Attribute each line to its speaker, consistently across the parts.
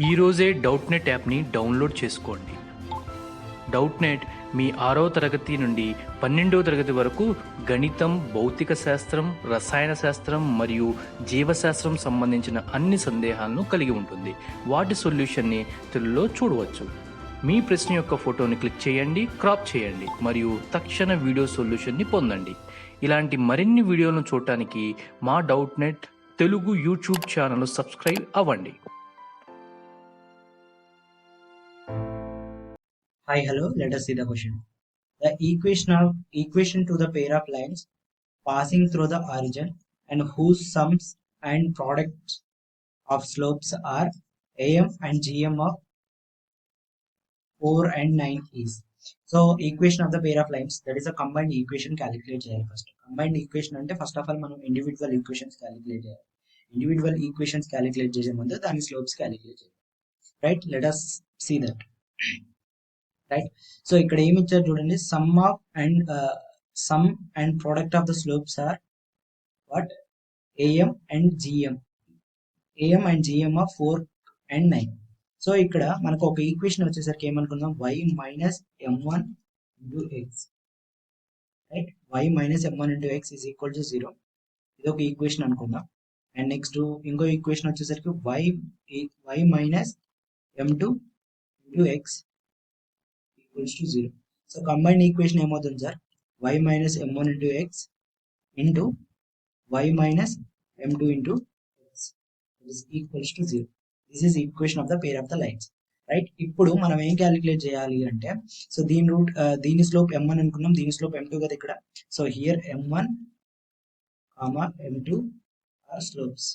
Speaker 1: ఈరోజే డౌట్నెట్ యాప్ని డౌన్లోడ్ చేసుకోండి. డౌట్నెట్ మీ 6వ తరగతి నుండి 12వ తరగతి వరకు గణితం, భౌతిక శాస్త్రం, రసాయన శాస్త్రం మరియు జీవశాస్త్రం సంబంధించిన అన్ని సందేహాలను కలిగి ఉంటుంది. వాటి సొల్యూషన్ని తెలుగులో చూడవచ్చు. మీ ప్రశ్న యొక్క ఫోటోని క్లిక్ చేయండి, క్రాప్ చేయండి మరియు తక్షణ వీడియో సొల్యూషన్ని పొందండి. ఇలాంటి మరిన్ని వీడియోలను చూడటానికి మా Doubtnut Telugu YouTube channel subscribe అవ్వండి.
Speaker 2: Hi, hello. Let us see the question. The equation to the pair of lines passing through the origin and whose sums and products of slopes are AM and GM of 4 and 9 is. So equation of the pair of lines, that is a combined equation calculate చేయాలి first. Combined equation అంటే first of all మనం individual equations calculate చేయాలి. Individual equations calculate చేసే ముందు దాని slopes calculate చేయాలి. Right? Let us see that. Right, so ఇక్కడ ఏమి ఇచ్చారు చూడండి, sum and product of the slopes are what? AM and GM of 4 and 9. So ఇక్కడ మనకు ఒక ఈక్వేషన్ వచ్చేసరికి ఏమనుకుందాం, y minus m1 into x, right, y minus m1 into x is equal to 0. ఇది ఒక ఈక్వేషన్ అనుకుందాం. అండ్ నెక్స్ట్ ఇంకో equation వచ్చేసరికి y minus m2 into x equals to 0. So combined equation ఏమవుతుంది sir, y minus m1 into x into y minus m2 into x is equals to 0. This is equation of the pair of the lines. Right, ఇప్పుడు మనం ఏం calculate చేయాలి అంటే, so దీని slope m1 అనుకున్నాం, దీని slope m2 కదా ఇక్కడ. So here m1 m2 are slopes.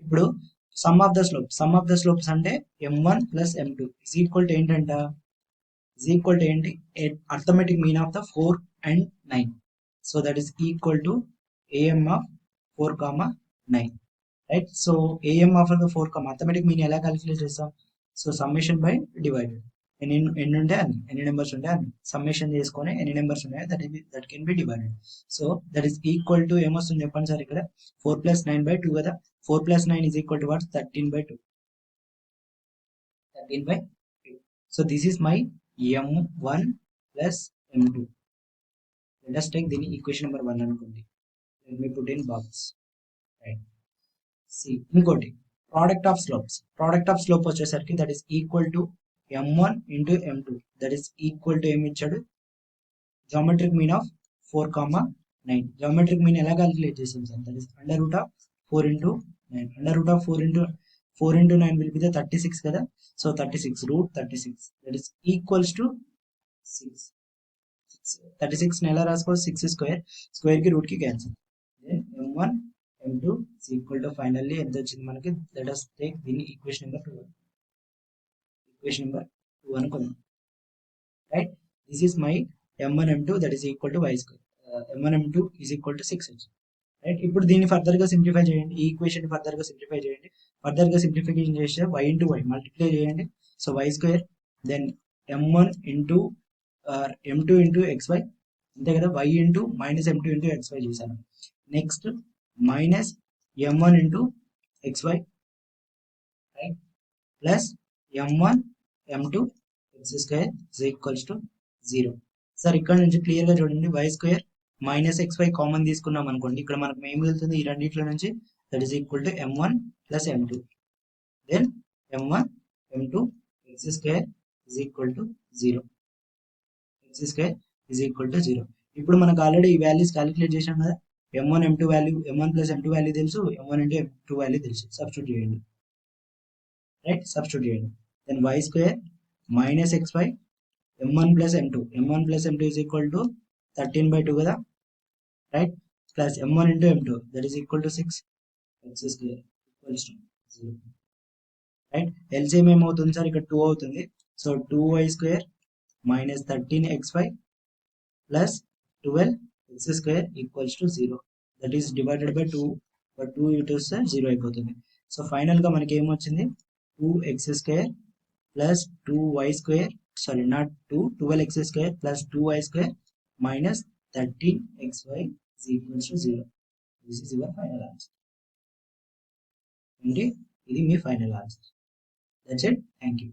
Speaker 2: ఇప్పుడు సమ్ ఆఫ్ ద స్లోప్స్ అంటే m1 plus m2 is equal to ఏంటంట, is equal to ఏంటి, arithmetic mean of the 4 and 9. So that is equal to am of 4, 9. Right, so am of 4, arithmetic mean ఎలా calculate చేస్తాం, so summation by divided. ఎన్ని ఉంటే అన్ని, ఎన్ని numbers ఉంటే అన్ని సమ్మేషన్ చేసుకొని ఎన్ని నెంబర్స్ ఉన్నాయో that can be divided. So that is equal to ఏమొస్తుంది చెప్పండి సార్, ఇక్కడ 4 plus 9 by 2 కదా. 4 plus 9 is equal to what? 13 by 2. 13 by 2. So this is my m1 plus m2. Let us take the equation number 1 అనుకోండి. Let me put in box. Right. See, ఇంకోటి product of slope వచ్చేసరికి that is equal to m1 into m2. That is equal to ఏమి ఇచ్చాడు, geometric mean of 4, 9. Geometric mean ఎలా calculate చేసాం sir, that is under root of 4 into 9. Under root of 4 into 9 will be the 36 కదా. So 36 root 36, that is equals to 6. 36 నెల రాసుకో, 6 square కి route కి cancel. Then m1 m2 is equal to finally ఎంత వచ్చింది మనకి, let us take దీని equation number 2. Equation number 2 అనుకుందాం. Right, this is my m1 m2 that is equal to y square. m1 m2 is equal to 6 వచ్చింది. Right, ఇప్పుడు దీన్ని further గా simplify చేయండి, ఈ ఈక్వేషన్ ఫర్దర్ గా సింప్లిఫై చేయండి. ఫర్దర్ గా సింప్లిఫికేషన్ చేస్తే y ఇంటూ y మల్టిప్లై చేయండి. So y square, then m1 into m2 into xy, అంతే కదా. y into minus m2 into xy చేశాను. Next minus m1 into xy, right, plus m1 m2 x square is equals to 0. Sir ఇక్కడ నుంచి clear గా చూడండి, y square minus xy common తీసుకున్నాం అనుకోండి, ఇక్కడ మనకు ఏం మిగులుతుంది ఈ రెండింటిలో నుంచి, that is equal to m1 plus m2. Then m1 m2 x square is equal to 0. x square is equal to 0. ఇప్పుడు మనకు ఆల్రెడీ ఈ వాల్యూస్ క్యాలిక్యులేట్ చేసాం కదా, m1 m2 value, m1 plus m2 value తెలుసు, m1 ఇంటూ m2 వాల్యూ తెలుసు. Substitute చేయండి, right, substitute చేయండి. Then y square minus xy m1 plus m2 is equal to 13 by 2 కదా, right, plus m1 into m2 that is equal to 6. x square equals to 0. Right, LCM ఏమవుతుంది sir, ఇక్కడ 2 అవుతుంది. So 2y square minus 13xy plus 12x square equals to 0. That is divided by 2, but 2 ఇటు వస్తే 0 అయిపోతుంది. So final గా మనకి ఏమొచ్చింది, 2x square plus 2y square, sorry not 2, 12x square plus 2y square minus 13xy is equals to 0. This is your final answer. ఏంటి ఇది మీ final answer. That's it. Thank you.